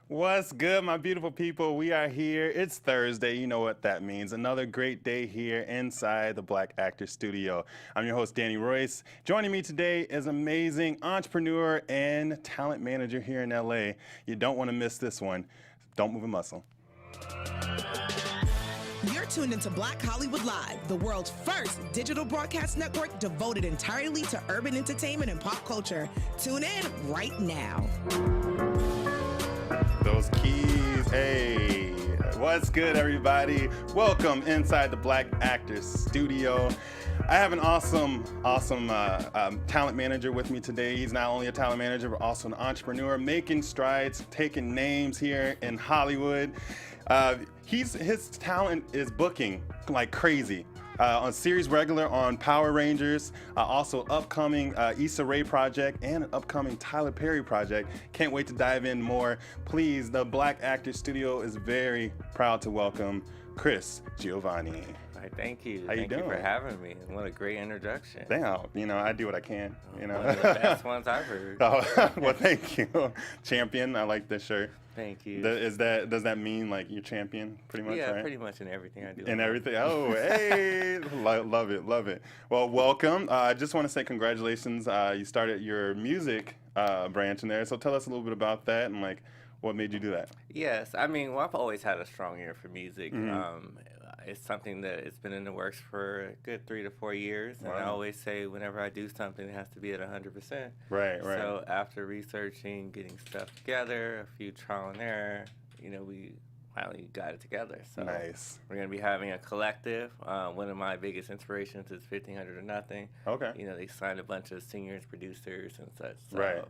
What's good, my beautiful people? We are here. It's Thursday. You know what that means. Another great day here inside the Black Actor Studio. I'm your host, Danny Royce. Joining me today is amazing entrepreneur and talent manager here in LA. You don't want to miss this one. Don't move a muscle. You're tuned into Black Hollywood Live, the world's first digital broadcast network devoted entirely to urban entertainment and pop culture. Tune in right now. Those keys. Hey, what's good, everybody? Welcome inside the Black Actors Studio. I have an awesome talent manager with me today. He's not only a talent manager, but also an entrepreneur, making strides, taking names here in Hollywood. His talent is booking like crazy. On series regular on Power Rangers, also upcoming Issa Rae project and an upcoming Tyler Perry project. Can't wait to dive in more. Please, the Black Actors Studio is very proud to welcome Chris Giovanni. Thank you. How you doing? Thank you for having me. What a great introduction. Damn, I do what I can. One of the best ones I've heard. Oh, well, thank you. Champion, I like this shirt. Thank you. Does that mean like you're champion pretty much? Yeah, right? pretty much in everything I do. In everything. Oh, hey, love it. Well, welcome. I just want to say congratulations. You started your music branch in there. So tell us a little bit about that and like what made you do that. Yes, I mean, well, I've always had a strong ear for music. Mm-hmm. It's something that it's been in the works for a good 3 to 4 years, and Wow. I always say whenever I do something, it has to be at 100%. Right. So after researching, getting stuff together, a few trial and error, we finally got it together. So Nice. we're going to be having a collective. One of my biggest inspirations is 1500 or Nothing. Okay. They signed a bunch of singers, producers, and such. So, Right.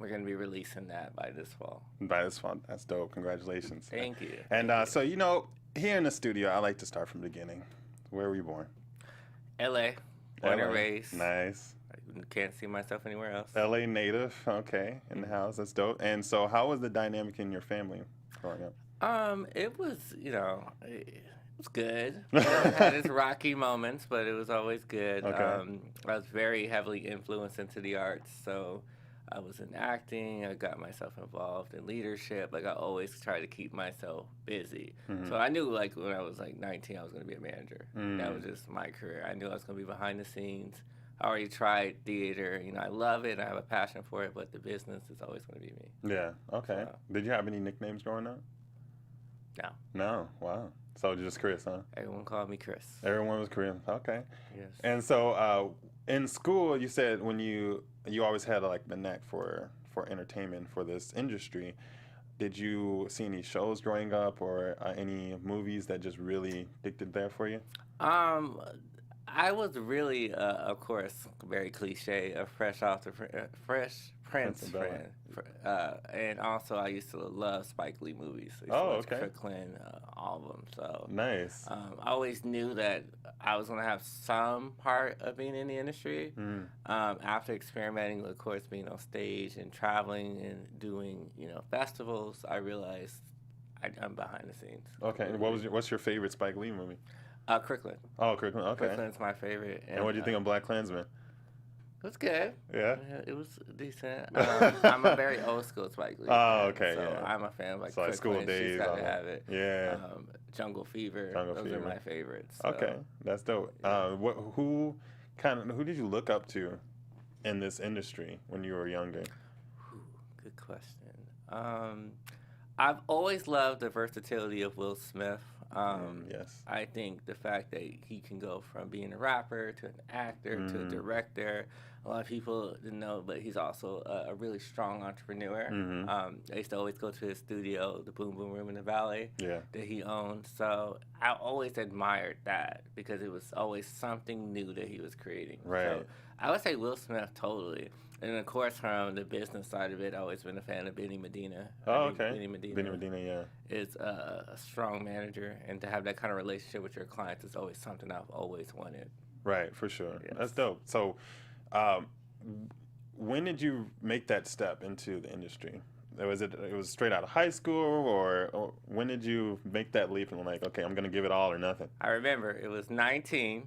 we're going to be releasing that by this fall. By this one, that's dope. Congratulations. Thank you. And so here in the studio, I like to start from the beginning. Where were you born? L.A., born LA. and raised. Nice. I can't see myself anywhere else. LA native. Okay, in the house. That's dope. And so, how was the dynamic in your family growing up? It was, it was good. It had its rocky moments, but it was always good. Okay. I was very heavily influenced into the arts, so I was in acting. I got myself involved in leadership. Like, I always try to keep myself busy. Mm-hmm. So I knew, like, when I was, 19, I was going to be a manager. Mm. That was just my career. I knew I was going to be behind the scenes. I already tried theater. I love it. I have a passion for it, but the business is always going to be me. Yeah. Okay. So, Did you have any nicknames growing up? no. No. Wow. So just Chris, huh? Everyone called me Chris. Everyone was Korean. Okay. Yes. And so in school, you said when you always had like the knack for entertainment for this industry. Did you see any shows growing up or any movies that just really dictated there for you? I was really, of course, very cliche, a Fresh Prince of Bel-Air. friend. And also, I used to love Spike Lee movies. I used to Oh, watch okay. Crooklyn, all of them. So Nice. I always knew that I was going to have some part of being in the industry. Mm. After experimenting, of course, being on stage and traveling and doing, festivals, I realized I'm behind the scenes. Okay. And what's your favorite Spike Lee movie? Crooklyn. Oh, Kirkland. Okay. Crooklyn's my favorite. And what do you think of Black Klansman? It was good. Yeah. It was decent. I'm a very old school Spike Lee. Oh, fan, okay, So yeah. I'm a fan of So, like, School Crooklyn, Days, She's Got all to that. Have It. Yeah. Jungle Fever. Jungle Those Fever. are my favorites. So. Okay, that's dope. Who did you look up to in this industry when you were younger? Good question. I've always loved the versatility of Will Smith. Yes. I think the fact that he can go from being a rapper to an actor to a director. A lot of people didn't know, but he's also a really strong entrepreneur. Mhm. I used to always go to his studio, the Boom Boom Room in the Valley, Yeah. that he owned. So I always admired that because it was always something new that he was creating. Right. So I would say Will Smith totally. And of course, from the business side of it, I've always been a fan of Benny Medina. Oh, I think okay. Benny Medina, Benny Medina, yeah. is a strong manager, and to have that kind of relationship with your clients is always something I've always wanted. Right, for sure. Yes. That's dope. So, when did you make that step into the industry? It was straight out of high school, or when did you make that leap and like, okay, I'm gonna give it all or nothing? I remember it was 19.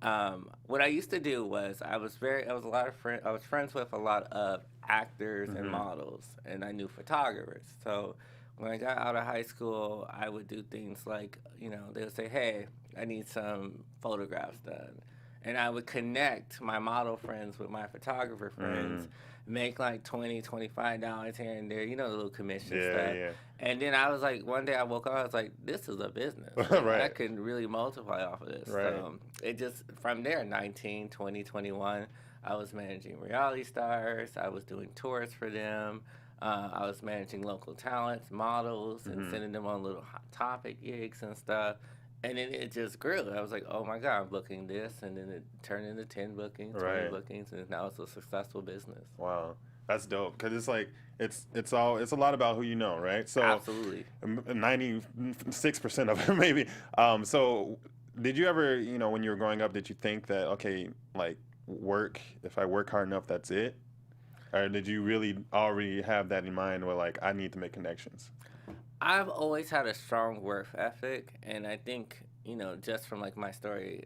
What I used to do was I was friends with a lot of actors and models, and I knew photographers. So when I got out of high school, I would do things like, they would say, "Hey, I need some photographs done," and I would connect my model friends with my photographer friends. Make like $20, $25 here and there, the little commission stuff. Yeah. And then I was like, one day I woke up, I was like, this is a business. Right. I can really multiply off of this. Right. It just, from there, 19, 20, 21, I was managing reality stars. I was doing tours for them. I was managing local talents, models, and sending them on little hot topic gigs and stuff. And then it just grew. I was like, oh my God, I'm booking this. And then it turned into 10 bookings, 20 bookings, and now it's a successful business. Wow. That's dope. Because it's like, it's a lot about who you know, right? So Absolutely. 96% of it, maybe. So did you ever, when you were growing up, did you think that, okay, like if I work hard enough, that's it? Or did you really already have that in mind where, like, I need to make connections? I've always had a strong work ethic, and I think, just from like my story,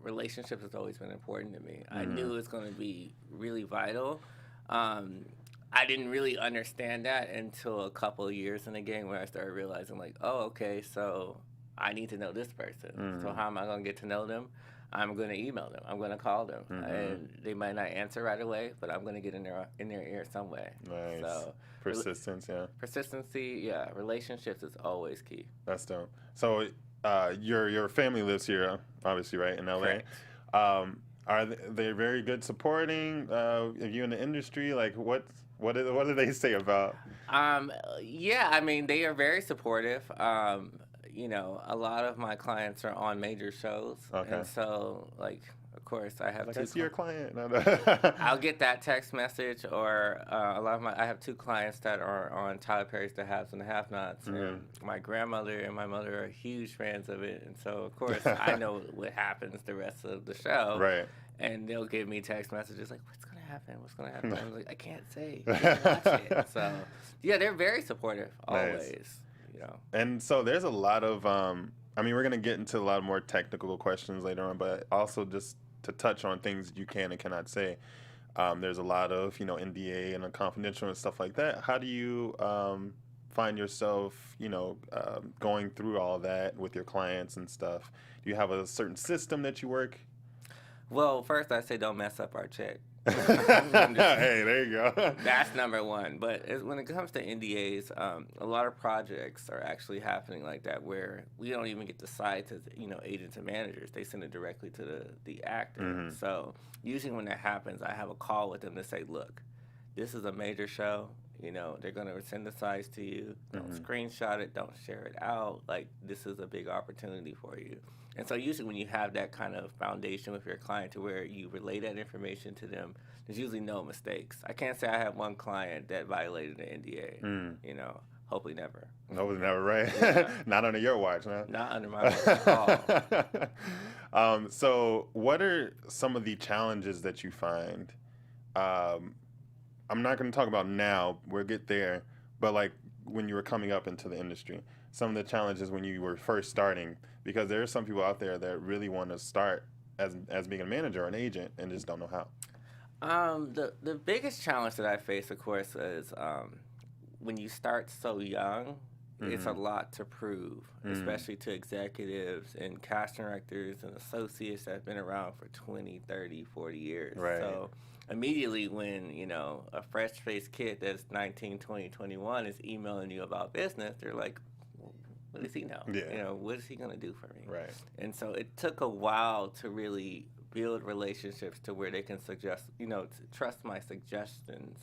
relationships has always been important to me. I knew it was going to be really vital. I didn't really understand that until a couple of years in the game where I started realizing, like, oh, okay, so I need to know this person. So how am I going to get to know them? I'm going to email them. I'm going to call them. And they might not answer right away, but I'm going to get in their ear some way. Nice. So, Persistence, yeah. Persistency, yeah. Relationships is always key. That's dope. So your family lives here, obviously, right, in LA? Correct. Are they very good supporting you in the industry? Like, what do they say about? Yeah, I mean, they are very supportive. A lot of my clients are on major shows. Okay. And so, like, of course, I have Like, two. I see your client. I'll get that text message, or I have two clients that are on Tyler Perry's The Haves and the Have-Nots, and my grandmother and my mother are huge fans of it, and so of course I know what happens the rest of the show, Right. And they'll give me text messages like, "What's gonna happen? What's gonna happen?" I'm like, "I can't say. You gotta watch it." So yeah, they're very supportive always. Nice. And so there's a lot of we're gonna get into a lot of more technical questions later on, but also just to touch on things you can and cannot say. There's a lot of, NDA and confidential and stuff like that. How do you find yourself, going through all that with your clients and stuff? Do you have a certain system that you work? Well, first I say don't mess up our check. Hey, there you go. That's number one. But when it comes to NDAs, a lot of projects are actually happening like that where we don't even get the side to agents and managers. They send it directly to the actor. So usually when that happens, I have a call with them to say, look, this is a major show. They're going to send the size to you. Don't screenshot it. Don't share it out. Like, this is a big opportunity for you. And so usually when you have that kind of foundation with your client to where you relay that information to them, there's usually no mistakes. I can't say I have one client that violated an NDA. Hopefully never. Hopefully never, right? Yeah. Not under your watch, huh? Not under my watch at all. So what are some of the challenges that you find? I'm not going to talk about now. We'll get there. But like when you were coming up into the industry, some of the challenges when you were first starting, because there are some people out there that really want to start as being a manager or an agent and just don't know how. The biggest challenge that I face, of course, is when you start so young, it's a lot to prove, especially to executives and casting directors and associates that have been around for 20, 30, 40 years. Right. So immediately when, a fresh-faced kid that's 19, 20, 21 is emailing you about business, they're like, what does he know? Yeah. What is he going to do for me? Right. And so it took a while to really build relationships to where they can suggest, to trust my suggestions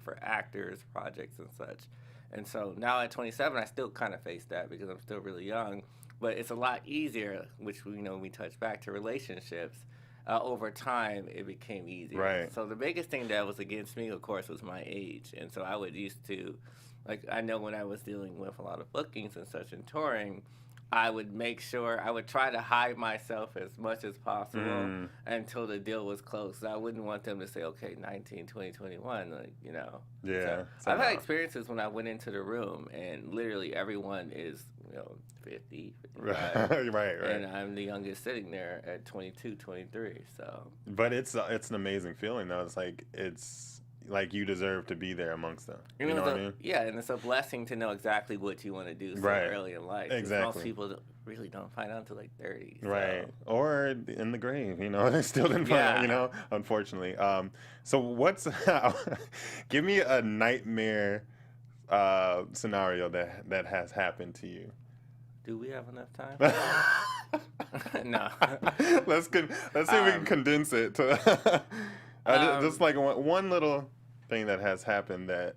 for actors, projects, and such. And so now at 27, I still kind of face that because I'm still really young. But it's a lot easier, which we touch back to relationships. Over time, it became easier. Right. So the biggest thing that was against me, of course, was my age. And so I know when I was dealing with a lot of bookings and such and touring, I would make sure, I would try to hide myself as much as possible until the deal was closed. I wouldn't want them to say, okay, 19, 20, 21, like, you know. Yeah. So I've had experiences when I went into the room and literally everyone is, 50, 55. Right. And I'm the youngest sitting there at 22, 23, so. But it's an amazing feeling, though. It's like you deserve to be there amongst them. You know what I mean? Yeah, and it's a blessing to know exactly what you want to do so early in life. Exactly. Most people really don't find out until like 30. So. Right. Or in the grave, they still didn't find out, unfortunately. So give me a nightmare scenario that has happened to you. Do we have enough time? No. Let's see if we can condense it to just like one little thing that has happened that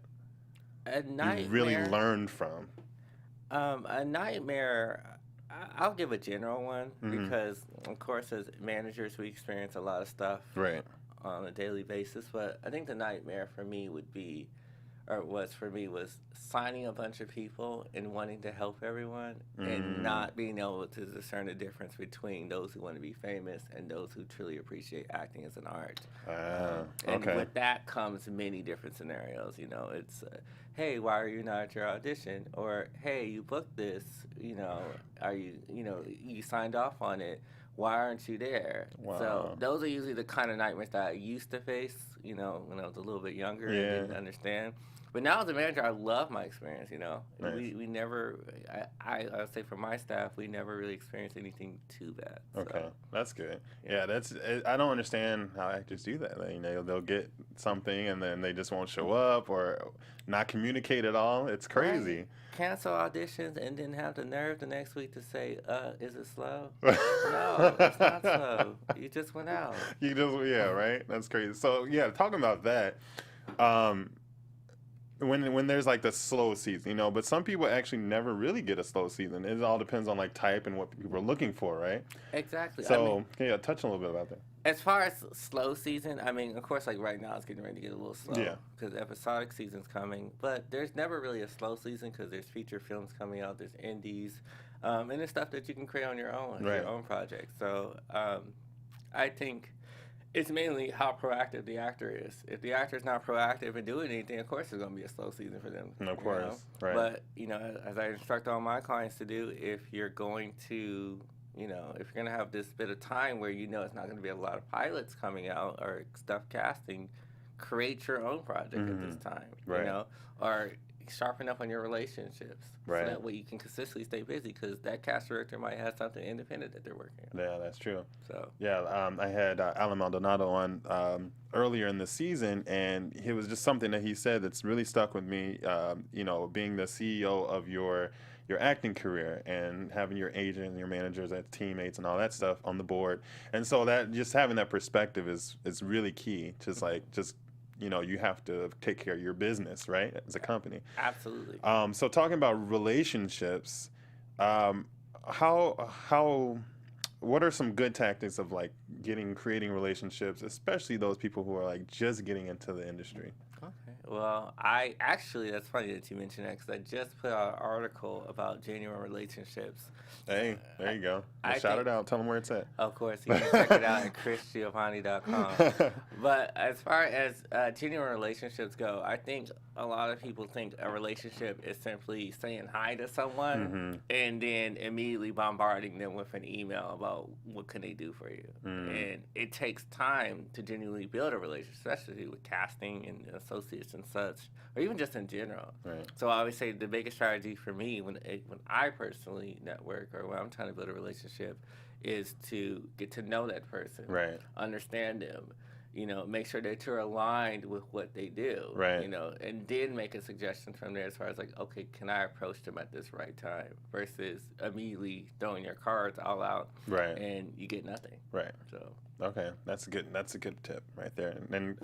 you really learned from. A nightmare, I'll give a general one because, of course, as managers, we experience a lot of stuff on a daily basis. But I think the nightmare for me was signing a bunch of people and wanting to help everyone and not being able to discern the difference between those who want to be famous and those who truly appreciate acting as an art. And with that comes many different scenarios. It's, hey, why are you not at your audition? Or, hey, you booked this, are you, you signed off on it. Why aren't you there? Wow. So those are usually the kind of nightmares that I used to face, when I was a little bit younger and didn't understand. But now as a manager, I love my experience, Nice. We never, I would say for my staff, we never really experienced anything too bad. Okay, that's good. Yeah, I don't understand how actors do that. They'll get something and then they just won't show up or not communicate at all. It's crazy. Right. Cancel auditions and then have the nerve the next week to say, is it slow? No, it's not slow. You just went out. Right? That's crazy. So, talking about that, when there's like the slow season, but some people actually never really get a slow season. It all depends on like type and what people are looking for, right? Exactly. So, touch a little bit about that. As far as slow season, of course, like right now it's getting ready to get a little slow. Yeah. Because episodic season's coming. But there's never really a slow season because there's feature films coming out, there's indies, and there's stuff that you can create on your own, your own project. So I think it's mainly how proactive the actor is. If the actor's not proactive and doing anything, of course, it's going to be a slow season for them. Of course, right. But, as I instruct all my clients to do, if you're going to, if you're going to have this bit of time where it's not going to be a lot of pilots coming out or stuff casting, create your own project at this time, or sharpen up on your relationships. Right. So that way you can consistently stay busy because that cast director might have something independent that they're working on. Yeah, that's true. So I had Alan Maldonado on earlier in the season, and it was just something that he said that's really stuck with me. Being the CEO of your acting career and having your agent and your managers and teammates and all that stuff on the board, and so that just having that perspective is really key. You have to take care of your business, right, as a company. Absolutely. So talking about relationships, what are some good tactics of like creating relationships, especially those people who are like just getting into the industry? Okay. Well, that's funny that you mentioned that because I just put out an article about genuine relationships. Hey, there you go. Shout it out. Tell them where it's at. Of course, you can check it out at chrisgiovanni.com. But as far as genuine relationships go, I think a lot of people think a relationship is simply saying hi to someone and then immediately bombarding them with an email about what can they do for you. And it takes time to genuinely build a relationship, especially with casting and associates and such, or even just in general. Right. So I always say the biggest strategy for me when I personally network or when I'm trying to build a relationship is to get to know that person, right? Understand them, make sure that you're aligned with what they do, right? And then make a suggestion from there as far as like, okay, can I approach them at this right time versus immediately throwing your cards all out, right? And you get nothing, right? So Okay, that's good. That's a good tip right there. And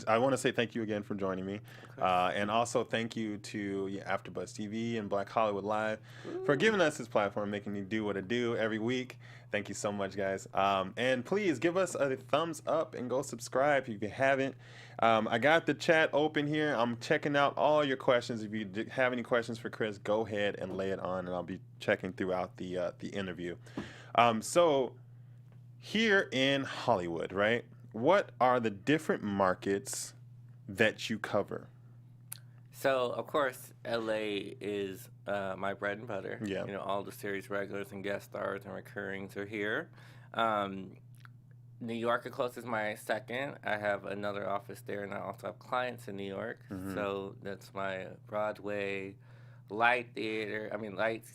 I want to say thank you again for joining me, and also thank you to AfterBuzz TV and Black Hollywood Live for giving us this platform, making me do what I do every week. Thank you so much, guys. And please give us a thumbs up and go subscribe if you haven't. I got the chat open here. I'm checking out all your questions. If you have any questions for Chris, go ahead and lay it on, and I'll be checking throughout the interview. So. Here in Hollywood, right? What are the different markets that you cover? So, of course, LA is my bread and butter. Yeah. You know, all the series regulars and guest stars and recurrings are here. New York, of course, is my second. I have another office there, and I also have clients in New York. So that's my Broadway, light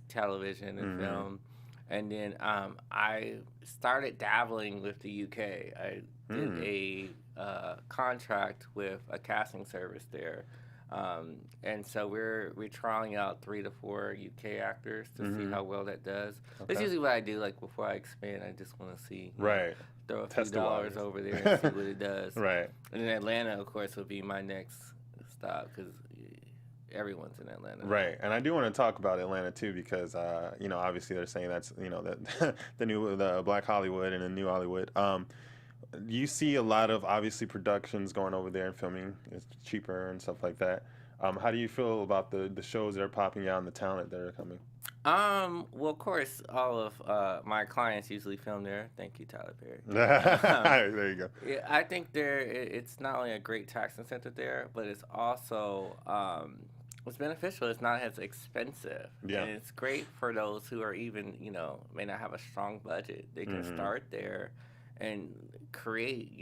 television and film. And then I started dabbling with the UK. I did a contract with a casting service there. And so we're trying out 3 to 4 UK actors to see how well that does. Okay. That's usually what I do. Like before I expand, I just want to see, throw a few dollars over there and see what it does. Right. And then Atlanta, of course, would be my next stop because everyone's in Atlanta. Right. And I do want to talk about Atlanta too because obviously they're saying that's that the Black Hollywood and the new Hollywood. You see a lot of obviously productions going over there and filming. It's cheaper and stuff like that. How do you feel about the shows that are popping out and the talent that are coming? Well, of course, all of my clients usually film there. Thank you, Tyler Perry. There you go. Yeah, I think it's not only a great tax incentive there, but it's also it's beneficial. It's not as expensive. Yeah. And it's great for those who are even, may not have a strong budget. They can start there and create,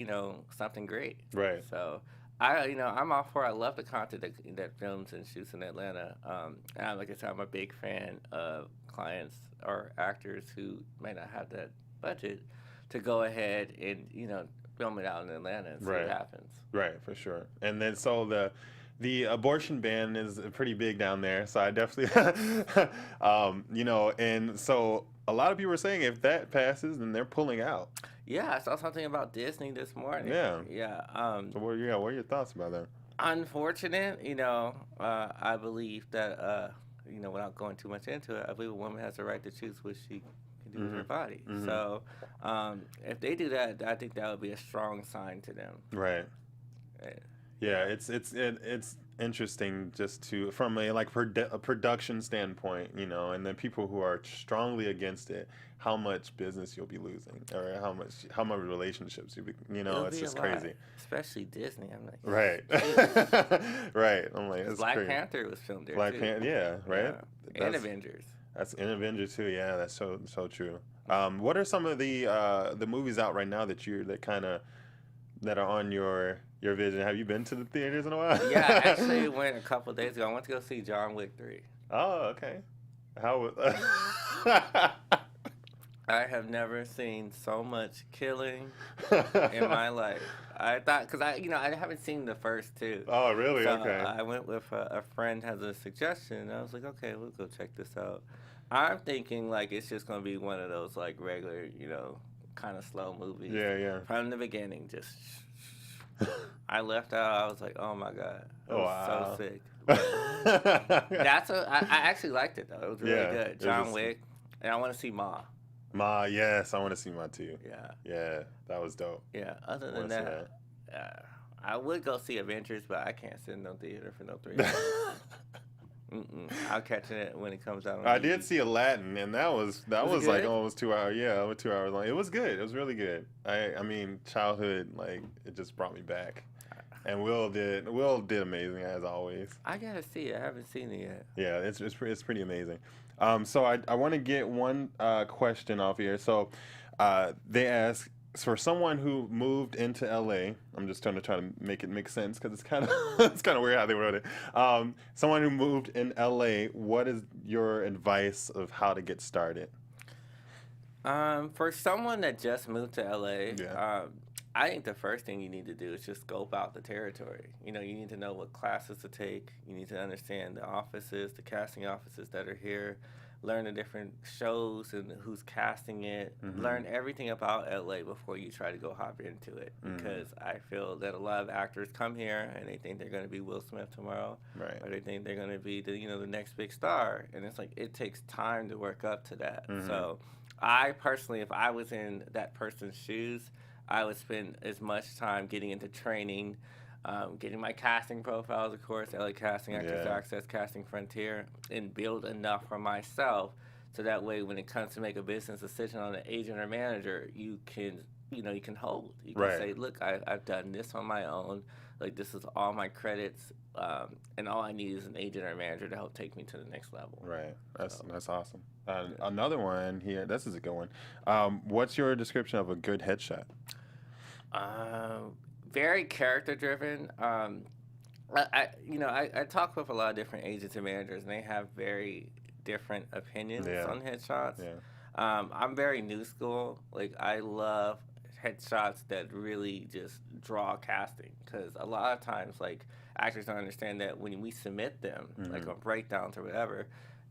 something great. Right. So I'm all for it. I love the content that films and shoots in Atlanta. And like I said, I'm a big fan of clients or actors who may not have that budget to go ahead and, film it out in Atlanta and see what happens. Right, for sure. And then so the abortion ban is pretty big down there, so I definitely, and so a lot of people are saying if that passes, then they're pulling out. Yeah, I saw something about Disney this morning. Yeah. Yeah. So what are your thoughts about that? Unfortunate, I believe that, without going too much into it, I believe a woman has the right to choose what she can do with her body. So if they do that, I think that would be a strong sign to them. Right. Yeah, it's interesting just from a production standpoint, and then people who are strongly against it, how much business you'll be losing, or how much relationships you'll be, it's just crazy. Especially Disney, I'm like, right, right. I'm like, Black crazy. Panther was filmed there. Yeah, right. Yeah. And Avengers. That's in Avengers too. Yeah, that's so true. What are some of the movies out right now that are on your vision? Have you been to the theaters in a while? Yeah, I actually went a couple of days ago. I went to go see John Wick 3. Oh, okay. How? I have never seen so much killing in my life. I thought, because I haven't seen the first two. Oh, really? So okay. I went with a friend has a suggestion, and I was like, okay, we'll go check this out. I'm thinking it's just gonna be one of those regular, kind of slow movies. Yeah. From the beginning, just. I left out. I was like, oh my god, it was so sick. I actually liked it though. It was really good. John Wick, and I want to see Ma. Ma, yes, I want to see Ma too. Yeah, that was dope. Yeah. Other than that, I would go see Avengers, but I can't sit in no theater for no 3 hours. I'll catch it when it comes out. I did see Aladdin, and that was like almost 2 hours. Yeah, over 2 hours long. It was good. It was really good. I mean, childhood, it just brought me back. And Will did amazing as always. I gotta see it. I haven't seen it yet. Yeah, it's pretty amazing. So I want to get one question off here. So they ask, for someone who moved into LA, I'm just trying to make it make sense because it's kind of weird how they wrote it. Someone who moved in LA, what is your advice of how to get started? For someone that just moved to LA, I think the first thing you need to do is just scope out the territory. You need to know what classes to take. You need to understand the offices, the casting offices that are here. learn the different shows and who's casting it, learn everything about LA before you try to go hop into it. Because I feel that a lot of actors come here and they think they're going to be Will Smith tomorrow, Right. or they think they're going to be the next big star, and it's like it takes time to work up to that. So I personally, if I was in that person's shoes, I would spend as much time getting into training, getting my casting profiles, of course, LA Casting, Actors Access, Casting Frontier, and build enough for myself so that way when it comes to make a business decision on an agent or manager, you can hold. You can say, look, I've done this on my own. Like, this is all my credits, and all I need is an agent or manager to help take me to the next level. Right. That's awesome. Another one here. This is a good one. What's your description of a good headshot? Very character driven. I talk with a lot of different agents and managers, and they have very different opinions on headshots. Yeah. I'm very new school. Like, I love headshots that really just draw casting, because a lot of times, like, actors don't understand that when we submit them, like on breakdowns or whatever,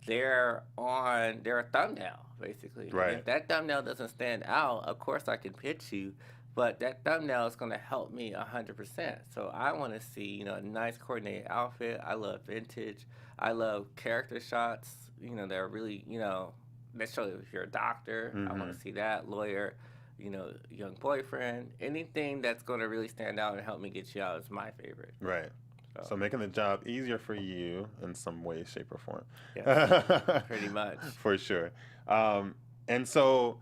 they're a thumbnail, basically. Right. And if that thumbnail doesn't stand out, of course I can pitch you, but that thumbnail is going to help me 100%. So I want to see, a nice coordinated outfit. I love vintage. I love character shots, that are really, that show if you're a doctor. I want to see that. Lawyer, young boyfriend. Anything that's going to really stand out and help me get you out is my favorite. Right. So making the job easier for you in some way, shape, or form. Yeah, pretty much. For sure. And so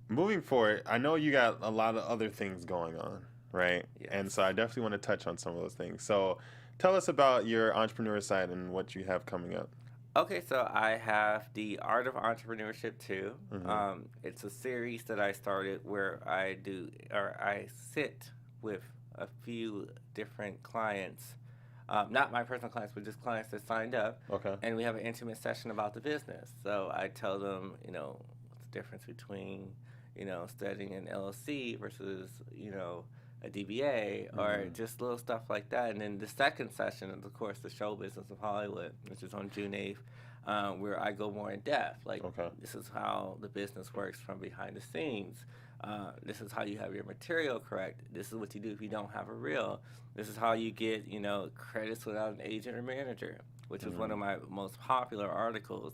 moving forward, I know you got a lot of other things going on, right? Yes. And so I definitely want to touch on some of those things. So tell us about your entrepreneur side and what you have coming up. Okay, so I have the Art of Entrepreneurship 2. It's a series that I started where I sit with a few different clients, not my personal clients, but just clients that signed up. Okay. And we have an intimate session about the business. So I tell them, what's the difference between, studying an LLC versus, a DBA, or just little stuff like that. And then the second session is, of course, the show business of Hollywood, which is on June 8th, where I go more in depth. Like, this is how the business works from behind the scenes. This is how you have your material correct. This is what you do if you don't have a reel. This is how you get, credits without an agent or manager, which is one of my most popular articles.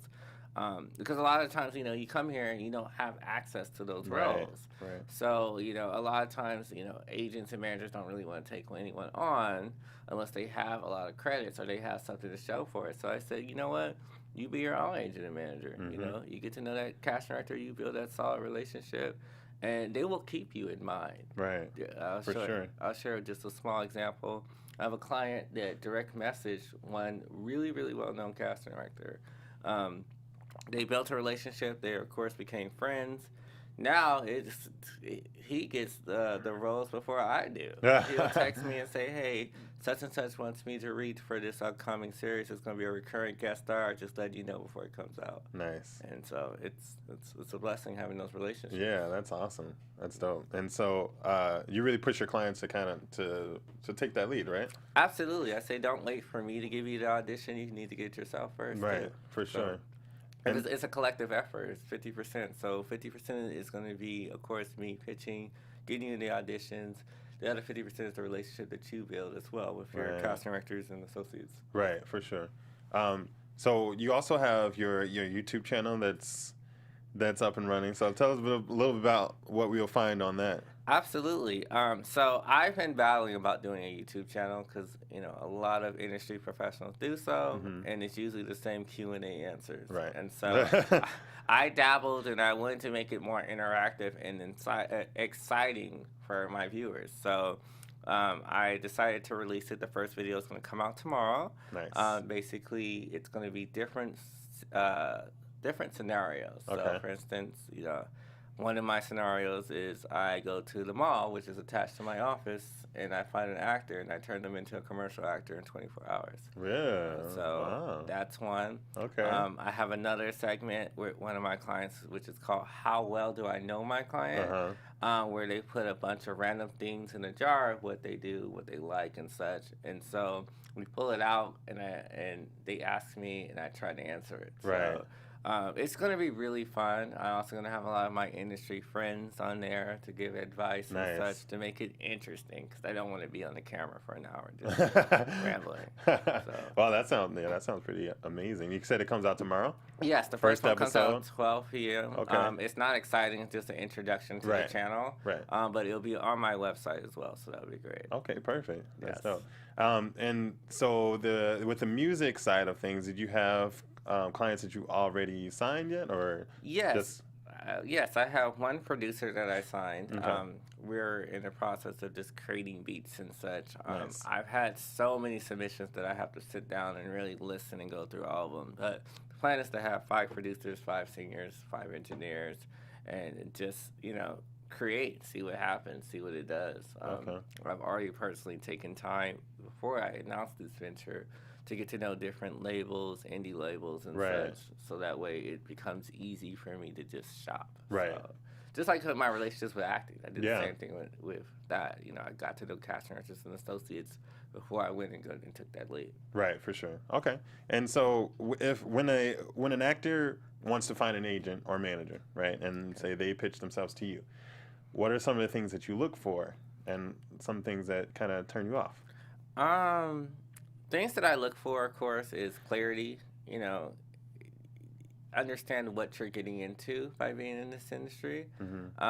Because a lot of times, you come here and you don't have access to those roles. Right. So, a lot of times, agents and managers don't really want to take anyone on unless they have a lot of credits or they have something to show for it. So I said, you know what? You be your own agent and manager. You get to know that casting director, you build that solid relationship, and they will keep you in mind. Right. I'll share just a small example. I have a client that direct messaged one really, really well-known casting director. They built a relationship. They, of course, became friends. Now he gets the roles before I do. He'll text me and say, "Hey, such and such wants me to read for this upcoming series. It's going to be a recurring guest star. Just let you know before it comes out." Nice. And so it's a blessing having those relationships. Yeah, that's awesome. That's dope. And so you really push your clients to kind of to take that lead, right? Absolutely. I say don't wait for me to give you the audition. You need to get it yourself first. Right. For sure. And it's a collective effort. It's 50%. So 50% is going to be, of course, me pitching, getting you the auditions. The other 50% is the relationship that you build as well with your casting directors and associates. Right, for sure. So you also have your YouTube channel that's up and running. So tell us a little bit about what we'll find on that. Absolutely. So I've been battling about doing a YouTube channel because a lot of industry professionals do so, and it's usually the same Q&A answers. Right. And so I dabbled, and I wanted to make it more interactive and exciting for my viewers. So I decided to release it. The first video is going to come out tomorrow. Nice. Basically, it's going to be different scenarios. Okay. So, for instance, one of my scenarios is I go to the mall, which is attached to my office, and I find an actor, and I turn them into a commercial actor in 24 hours. Yeah. So that's one. Okay. I have another segment with one of my clients, which is called How Well Do I Know My Client, where they put a bunch of random things in a jar of what they do, what they like, and such. And so we pull it out, and they ask me, and I try to answer it. Right. So, It's going to be really fun. I'm also going to have a lot of my industry friends on there to give advice and Nice. such to make it interesting because I don't want to be on the camera for an hour just rambling. So. Well, that sounds pretty amazing. You said it comes out tomorrow? Yes, the First first one comes out episode? at 12 p.m. Okay. It's not exciting. It's just an introduction to Right. the channel. Right. But it'll be on my website as well, so that would be great. Okay, perfect. That's Yes. dope. And so with the music side of things, did you have clients that you already signed yet, or Yes. just Yes, I have one producer that I signed. Okay. We're in the process of just creating beats and such. Nice. I've had so many submissions that I have to sit down and really listen and go through all of them. But the plan is to have 5 producers, 5 singers, 5 engineers, and just, create, see what happens, see what it does. Okay. I've already personally taken time before I announced this venture to get to know different labels, indie labels, and Right. such, so that way it becomes easy for me to just shop. Right. So, just like my relationships with acting, I did Yeah. the same thing with that. I got to know casting directors and associates before I went and took that lead. Right, for sure. Okay. And so when an actor wants to find an agent or manager, right, and say they pitch themselves to you, what are some of the things that you look for and some things that kind of turn you off? Things that I look for, of course, is clarity. Understand what you're getting into by being in this industry. Mm-hmm.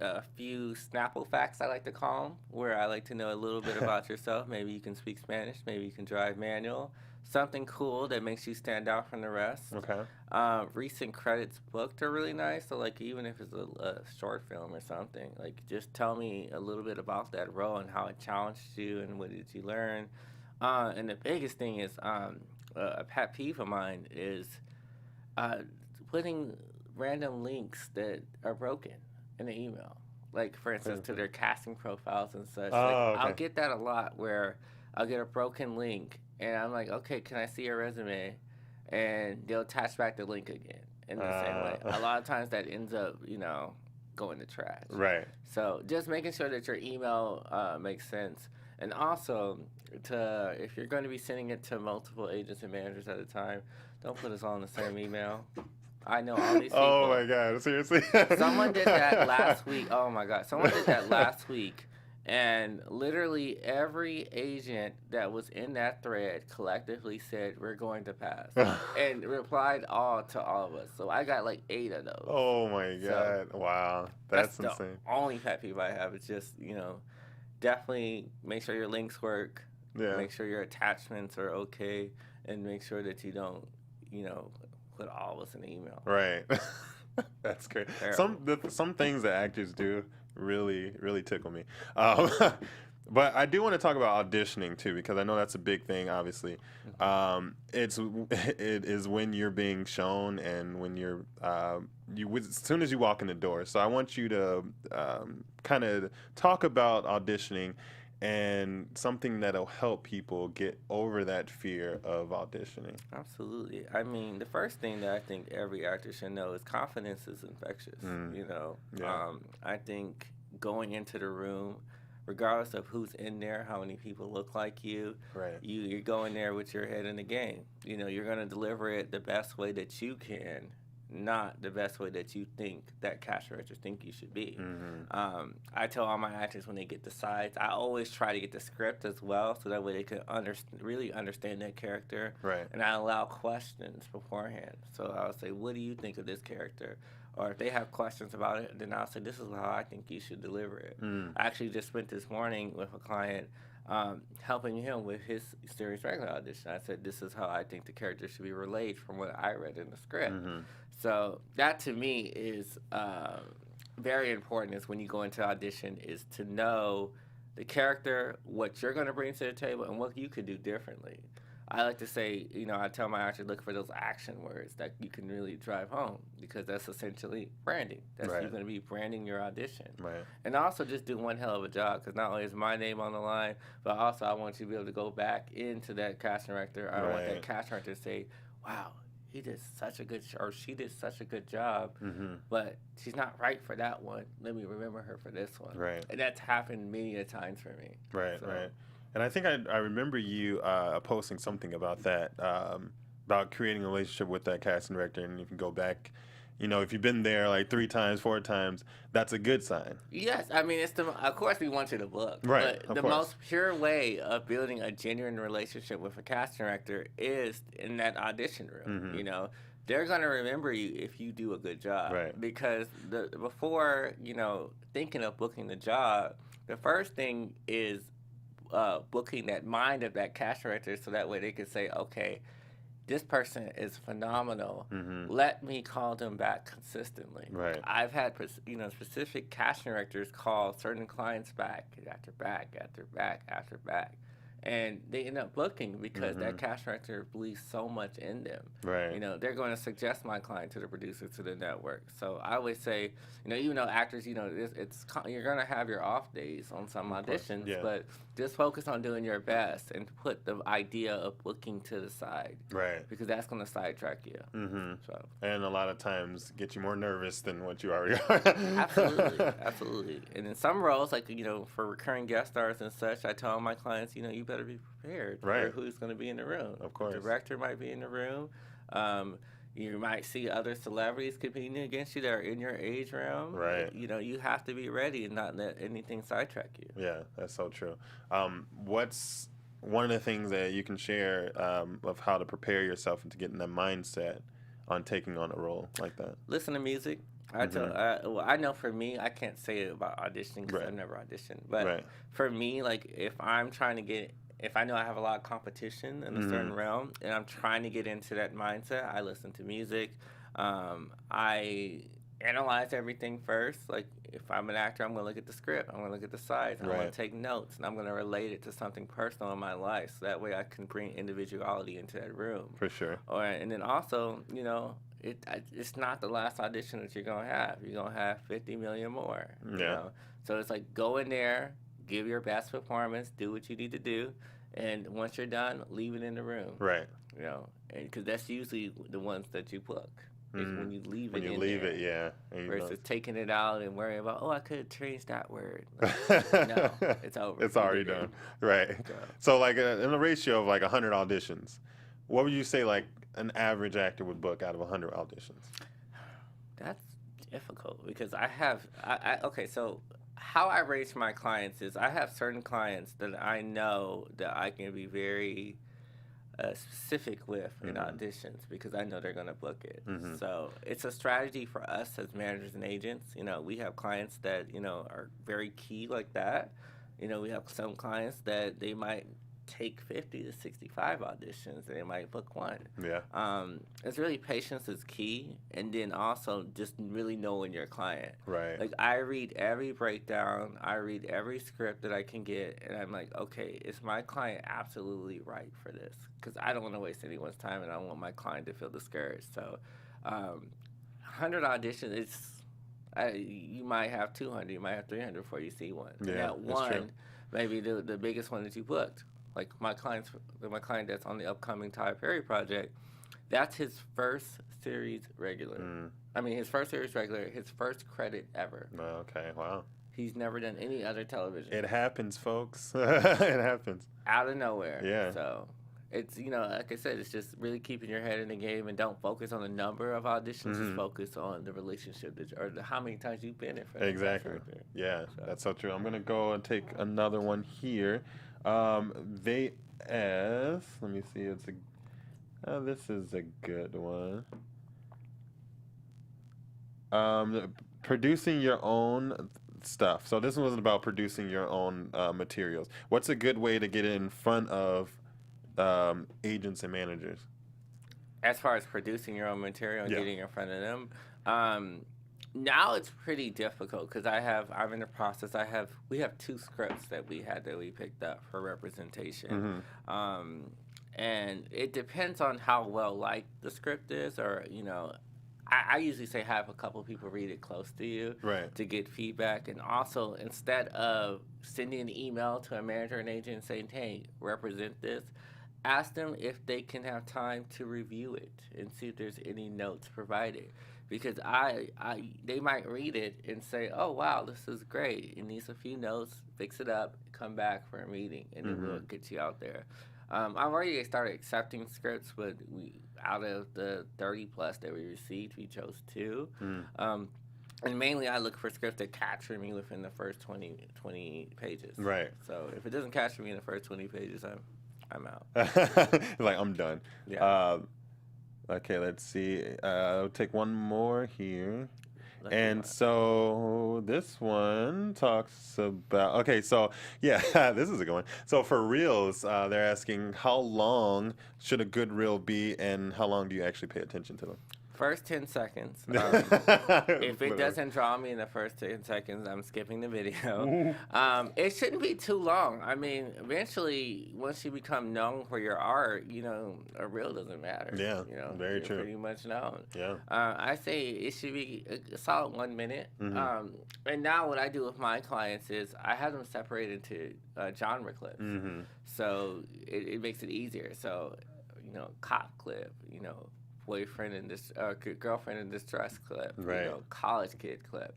A few Snapple facts, I like to call them, where I like to know a little bit about yourself. Maybe you can speak Spanish. Maybe you can drive manual. Something cool that makes you stand out from the rest. Okay. Recent credits booked are really nice. So, even if it's a short film or something, just tell me a little bit about that role and how it challenged you and what did you learn. And the biggest thing is a pet peeve of mine is putting random links that are broken in the email. For instance, to their casting profiles and such. Oh, okay. I'll get that a lot where I'll get a broken link and I'm like, okay, can I see your resume? And they'll attach back the link again in the same way. A lot of times that ends up, going to trash. Right. So just making sure that your email makes sense. And also, if you're going to be sending it to multiple agents and managers at a time, don't put us all in the same email. I know all these people. Oh my God! Seriously. Someone did that last week. Oh my God! Someone did that last week, and literally every agent that was in that thread collectively said, "We're going to pass," and replied all to all of us. So I got 8 of those. Oh my God! So, wow, that's the insane. only pet peeve I have is just definitely make sure your links work. Yeah. Make sure your attachments are okay, and make sure that you don't put all of us in the email. Right. That's great. Some things that actors do really tickle me. But I do want to talk about auditioning too, because I know that's a big thing. Obviously, it is when you're being shown and when you're as soon as you walk in the door. So I want you to kind of talk about auditioning and something that'll help people get over that fear of auditioning. Absolutely. I mean, the first thing that I think every actor should know is confidence is infectious. Yeah. I think going into the room, regardless of who's in there, how many people look like you, Right. you're going there with your head in the game. You're going to deliver it the best way that you can, not the best way that you think that casting directors think you should be. Mm-hmm. I tell all my actors when they get the sides, I always try to get the script as well, so that way they can really understand that character. Right. And I allow questions beforehand. So I'll say, what do you think of this character? Or if they have questions about it, then I'll say, this is how I think you should deliver it. I actually just spent this morning with a client helping him with his series regular audition. I said, this is how I think the character should be relayed from what I read in the script. Mm-hmm. So that to me is very important, is when you go into audition, is to know the character, what you're going to bring to the table, and what you could do differently. I like to say, I tell my actors, look for those action words that you can really drive home, because that's essentially branding. That's Right. You're going to be branding your audition. Right. And also just do one hell of a job, because not only is my name on the line, but also I want you to be able to go back into that casting director. I want that Right. casting director to say, wow, he did such a good or she did such a good job, Mm-hmm. but she's not right for that one. Let me remember her for this one. Right. And that's happened many a times for me. Right, So, right. And I think I remember you posting something about that about creating a relationship with that casting director, and if you go back, if you've been there like 3 times, 4 times, that's a good sign. Yes, I mean of course we want you to book, Right, but of the course. most pure way of building a genuine relationship with a casting director is in that audition room. Mm-hmm. They're gonna remember you if you do a good job. Right. Because before thinking of booking the job, the first thing is booking that mind of that casting director, so that way they can say, okay, this person is phenomenal. Mm-hmm. Let me call them back consistently. Right. I've had specific casting directors call certain clients back after back after back after back, and they end up booking because that casting director believes so much in them. Right. They're going to suggest my client to the producer, to the network. So I always say, even though actors, you're going to have your off days on some auditions, yeah. but just focus on doing your best and put the idea of booking to the side. Right. Because that's going to sidetrack you. Mm-hmm. So. And a lot of times get you more nervous than what you already are. Absolutely. Absolutely. And in some roles, like, for recurring guest stars and such, I tell my clients, you better be prepared for who's going to be in the room. Of course. The director might be in the room. You might see other celebrities competing against you that are in your age realm. Right. You have to be ready and not let anything sidetrack you. Yeah, that's so true. What's one of the things that you can share of how to prepare yourself into getting that mindset on taking on a role like that? Listen to music. I know for me, I can't say it about auditioning because I've never auditioned. But for me, like if I know I have a lot of competition in a certain realm and I'm trying to get into that mindset, I listen to music. I analyze everything first. Like if I'm an actor, I'm going to look at the script. I'm going to look at the sides. I'm going to take notes, and I'm going to relate it to something personal in my life, so that way I can bring individuality into that room. For sure. And then also, it's not the last audition that you're going to have. You're going to have 50 million more. Yeah. So it's like go in there, give your best performance, do what you need to do, and once you're done, leave it in the room. Right. Because that's usually the ones that you book. Is when you leave it. When you leave it, yeah. Versus taking it out and worrying about, I could have changed that word. No, it's over. It's already done. Right. So like in a ratio of like 100 auditions, what would you say like an average actor would book out of 100 auditions? That's difficult because okay, so how I rate my clients is I have certain clients that I know that I can be very specific with in auditions because I know they're going to book it. So it's a strategy for us as managers and agents. We have clients that, are very key like that. We have some clients that they might take 50 to 65 auditions and they might book one. Yeah. It's really patience is key, and then also just really knowing your client. Right. Like I read every breakdown, I read every script that I can get, and I'm like, okay, is my client absolutely right for this? Because I don't want to waste anyone's time, and I don't want my client to feel discouraged. So, 100 auditions, you might have 200, you might have 300 before you see one. Yeah, now, that's one, true. maybe the biggest one that you booked. Like my client that's on the upcoming Tyler Perry project, that's his first series regular. I mean, his first series regular, his first credit ever. Okay, wow. He's never done any other television. It happens, folks. It happens. Out of nowhere. Yeah. So it's, like I said, it's just really keeping your head in the game and don't focus on the number of auditions. Just focus on the relationship how many times you've been in front of Exactly. Yeah, so. That's so true. I'm going to go and take another one here. Let me see, this is a good one. Producing your own stuff. So this one was about producing your own materials. What's a good way to get in front of agents and managers? As far as producing your own material and getting in front of them, now it's pretty difficult because I'm in the process. We have 2 scripts that we picked up for representation. And it depends on how well liked the script is, or, I usually say have a couple people read it close to you to get feedback. And also, instead of sending an email to a manager and agent and saying, hey, represent this, ask them if they can have time to review it and see if there's any notes provided. Because they might read it and say, oh, wow, this is great. It needs a few notes, fix it up, come back for a meeting, and then we'll get you out there. I've already started accepting scripts, but out of the 30 plus that we received, we chose 2. And mainly, I look for scripts that capture me within the first 20 pages. Right. So if it doesn't capture me in the first 20 pages, I'm out. Like, I'm done. Yeah. Okay, let's see. I'll take one more here. Let's And do it. so this one talks about, okay, so yeah, this is a good one. So for reels, they're asking how long should a good reel be and how long do you actually pay attention to them? First 10 seconds. If Whatever. it doesn't draw me in the first 10 seconds, I'm skipping the video. It shouldn't be too long. I mean, eventually, once you become known for your art, a reel doesn't matter. Yeah, very you're true. pretty much known. Yeah. I say it should be a solid 1 minute. And now what I do with my clients is I have them separated into genre clips. So it makes it easier. So, cop clip, boyfriend in this girlfriend in distress clip, Right. College kid clip.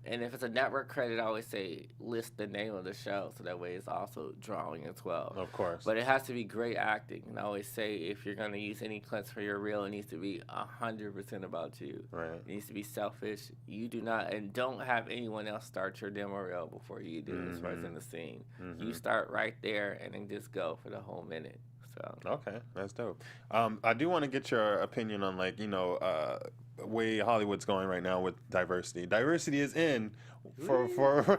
And if it's a network credit, I always say list the name of the show so that way it's also drawing as well. Of course. But it has to be great acting. And I always say if you're going to use any clips for your reel, it needs to be 100% about you. Right. It needs to be selfish. You do not, and don't have anyone else start your demo reel before you do as far as in the scene. You start right there and then just go for the whole minute. So. Okay, that's dope. I do want to get your opinion on way Hollywood's going right now with diversity. Diversity is in for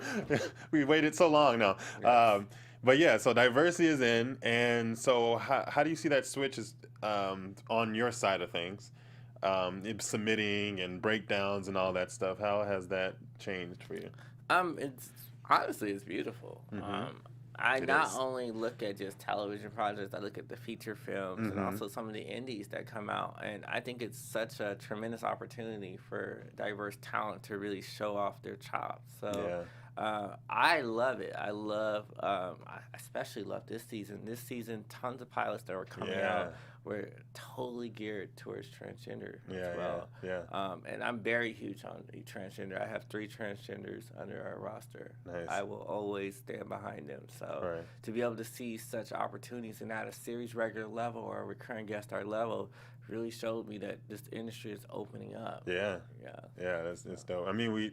we waited so long now. Yes. But yeah, so diversity is in, and so how do you see that switch is on your side of things? Submitting and breakdowns and all that stuff. How has that changed for you? It's honestly it's beautiful. I It not is. only look at just television projects, I look at the feature films and also some of the indies that come out. And I think it's such a tremendous opportunity for diverse talent to really show off their chops. So I love it. I especially love this season. This season, tons of pilots that were coming out were totally geared towards transgender as well. And I'm very huge on transgender. I have 3 transgenders under our roster. Nice. I will always stand behind them. So to be able to see such opportunities and at a series regular level or a recurring guest star level really showed me that this industry is opening up. Yeah. That's dope. I mean,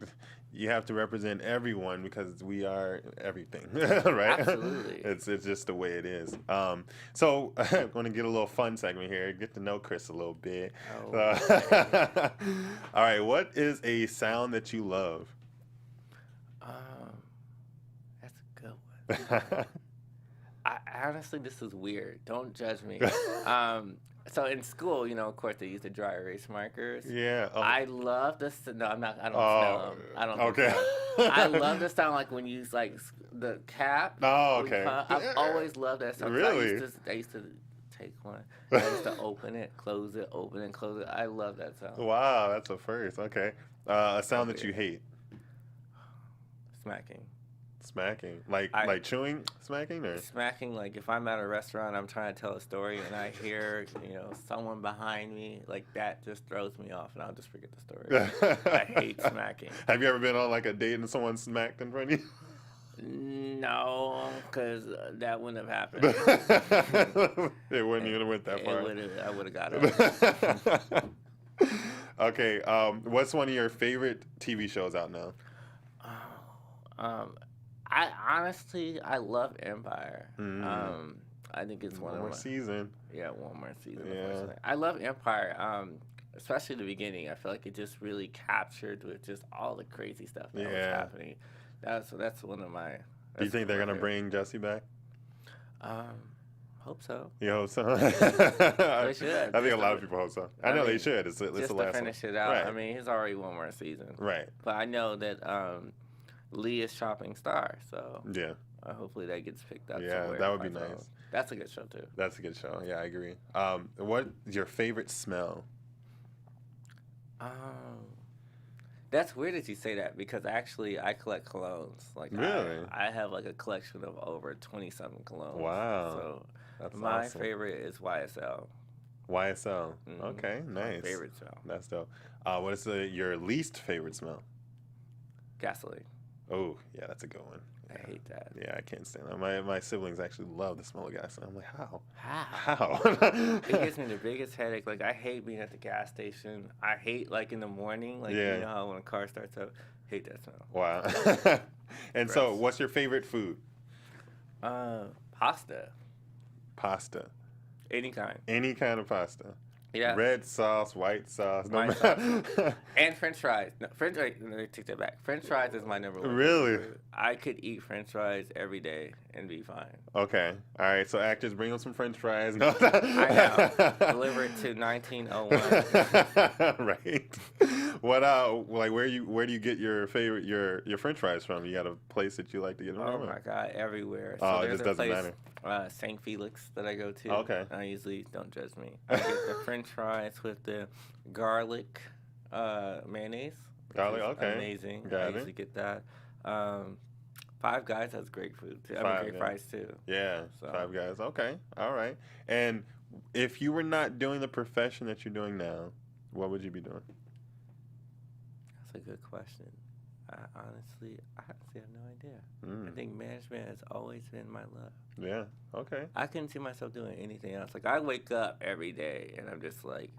you have to represent everyone because we are everything, right? Absolutely. It's just the way it is. So I'm going to get a little fun segment here. Get to know Chris a little bit. Okay. All right. What is a sound that you love? That's a good one. Honestly, this is weird. Don't judge me. So in school, of course, they use the dry erase markers. Yeah. I love this. No, I'm not. I don't smell them. I don't. Okay. So. I love the sound like when you use the cap. Oh, okay. I've always loved that sound. Really? I used to take one. I used to open it, close it, open it, close it. I love that sound. Wow, that's a first. Okay. A sound that you hate. Smacking. Smacking, like chewing, smacking, or smacking. Like if I'm at a restaurant, I'm trying to tell a story, and I hear someone behind me, like that just throws me off, and I'll just forget the story. I hate smacking. Have you ever been on like a date and someone smacked in front of you? No, because that wouldn't have happened. It wouldn't even went that far. I would have got it. Okay, what's one of your favorite TV shows out now? I honestly love Empire. I think it's one more season. Yeah, one more season. Yeah. I love Empire, especially the beginning. I feel like it just really captured with just all the crazy stuff that was happening. That's one of my. Do you think they're gonna bring Jesse back? Hope so. You hope so? They should. I think a lot of people hope so. I know they should. It's just the to last finish one. it out. Right. I mean, he's already one more season. Right. But I know that Lee is shopping Star, so yeah. Hopefully that gets picked up. Yeah, somewhere that would be on my phone. nice. That's a good show too. That's a good show. Yeah, I agree. What's your favorite smell? That's weird that you say that because actually I collect colognes. Like really? I have like a collection of over 20-something colognes. Wow. So that's my awesome. favorite is YSL. YSL. Okay, nice. My favorite smell. That's dope. What is your least favorite smell? Gasoline. Oh, yeah, that's a good one. I hate that. Yeah, I can't stand that. My siblings actually love the smell of gasoline. I'm like, how? How? How? It gives me the biggest headache. Like, I hate being at the gas station. I hate, like, in the morning. Like, Yeah. you know how when a car starts up, hate that smell. Wow. And so, Gross. what's your favorite food? Pasta. Pasta. Any kind. Any kind of pasta. Yeah. Red sauce, white sauce. No White matter. And French fries. No, French fries. Let me take that back. French fries is my number one. Really? food. I could eat French fries every day and be fine. Okay. All right. So actors, bring them some French fries. No. I know. Deliver it to 1901. Right. What like where do you get your favorite your French fries from? You got a place that you like to get them Oh from? my God, everywhere. Oh, it there's just a doesn't place, matter. St. Felix that I go to. Okay. I usually don't judge me. I get the French fries with the garlic mayonnaise. which Garlic, is okay. Amazing. Got I it. usually get that. Five Guys has great food too. Great Yeah. fries too. Yeah. So. Five Guys. Okay. All right. And if you were not doing the profession that you're doing now, what would you be doing? That's a good question. I honestly have no idea. I Mm. think management has always been my love. Yeah. Okay. I couldn't see myself doing anything else. Like, I wake up every day and I'm just like,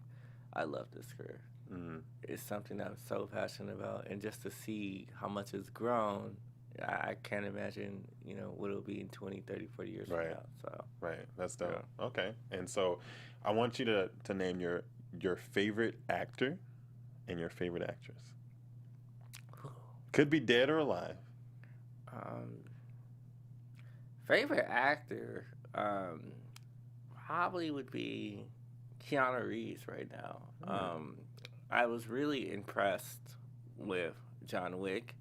I love this career. Mm. It's something that I'm so passionate about. And just to see how much it's grown, I can't imagine, what it'll be in 20, 30, 40 years Right. from now. So, Right. That's dope. Okay. And so, I want you to name your favorite actor and your favorite actress. Could be dead or alive. Favorite actor probably would be Keanu Reeves right now. I was really impressed with John Wick,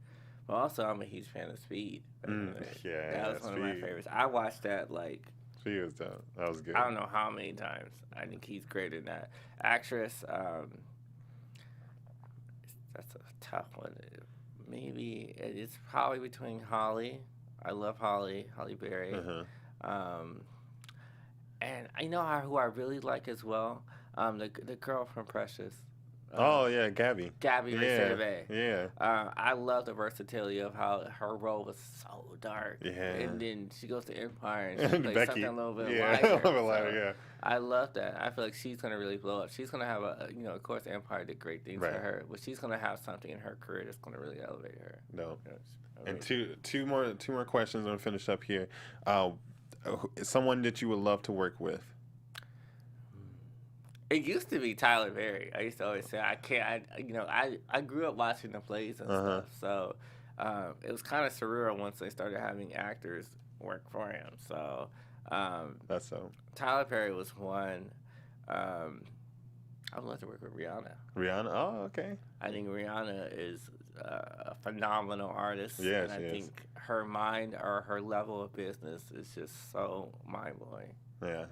but also I'm a huge fan of Speed. Yeah, that was one of my Speed. favorites. I watched that She was dope. That was good. I don't know how many times. I think he's great in that. Actress, that's a tough one. Maybe it's probably between Holly. I love Holly Berry. And I know who I really like as well. The girl from Precious. Oh yeah, Gabby. Gabby Racevay. Yeah. I love the versatility of how her role was so dark. Yeah. And then she goes to Empire and she plays Becky. something a little bit Yeah, lighter. a little bit So lighter, yeah. I love that. I feel like she's gonna really blow up. She's gonna have of course Empire did great things Right. for her, but she's gonna have something in her career that's gonna really elevate her. No. You know, And two more questions. I'm gonna finish up here. Someone that you would love to work with. It used to be Tyler Perry. I used to always say I can't. I grew up watching the plays and stuff, so it was kind of surreal once they started having actors work for him. So That's so. Tyler Perry was one. I would love to work with Rihanna. Rihanna. Oh, okay. I think Rihanna is a phenomenal artist. Yeah, and she I is. think her mind or her level of business is just so mind blowing. Yeah.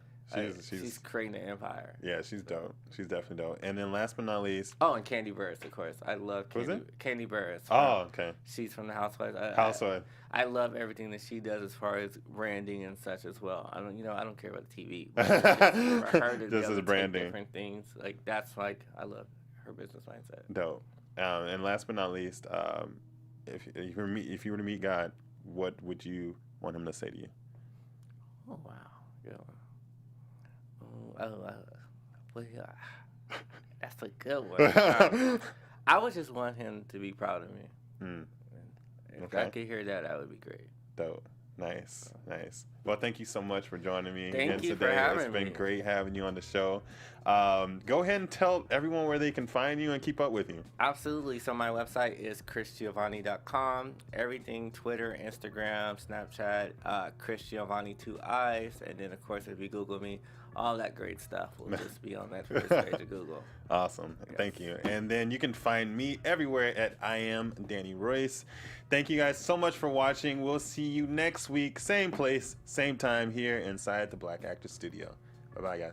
She's creating an empire. Yeah, she's dope. She's definitely dope. And then last but not least. Oh, and Candy Burris, of course. I love Who's Candy Burris. Oh, okay. She's from the Housewives. Housewife. I love everything that she does as far as branding and such as well. I don't care about the TV. But for her to be Just able as to branding. take different things, I love her business mindset. Dope. And last but not least, if you were to meet God, what would you want him to say to you? Oh wow, good one. That's a good one. I would just want him to be proud of me. If I could hear that, that would be great. Dope. Nice. Well, thank you so much for joining me Thank again you today. for having It's been me. great having you on the show. Go ahead and tell everyone where they can find you and keep up with you. Absolutely. So my website is chrisgiovanni.com. Everything, Twitter, Instagram, Snapchat, Chris Giovanni 2 I's. And then, of course, if you Google me, all that great stuff will just be on that first page of Google. Awesome. Yes. Thank you. And then you can find me everywhere at I Am Danny Royce. Thank you guys so much for watching. We'll see you next week. Same place, same time here inside the Black Actor Studio. Bye-bye, guys.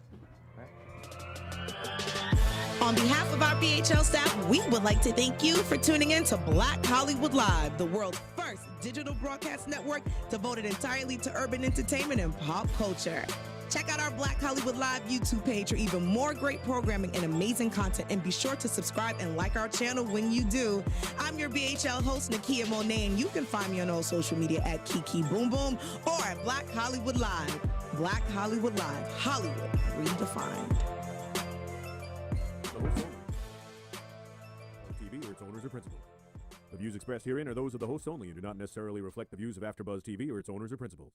On behalf of our BHL staff, we would like to thank you for tuning in to Black Hollywood Live, the world's first digital broadcast network devoted entirely to urban entertainment and pop culture. Check out our Black Hollywood Live YouTube page for even more great programming and amazing content. And be sure to subscribe and like our channel when you do. I'm your BHL host, Nakia Monet, and you can find me on all social media at Kiki Boom Boom or at Black Hollywood Live. Black Hollywood Live, Hollywood redefined. The host only. TV or its owners or principals. The views expressed herein are those of the hosts only and do not necessarily reflect the views of AfterBuzz TV or its owners or principals.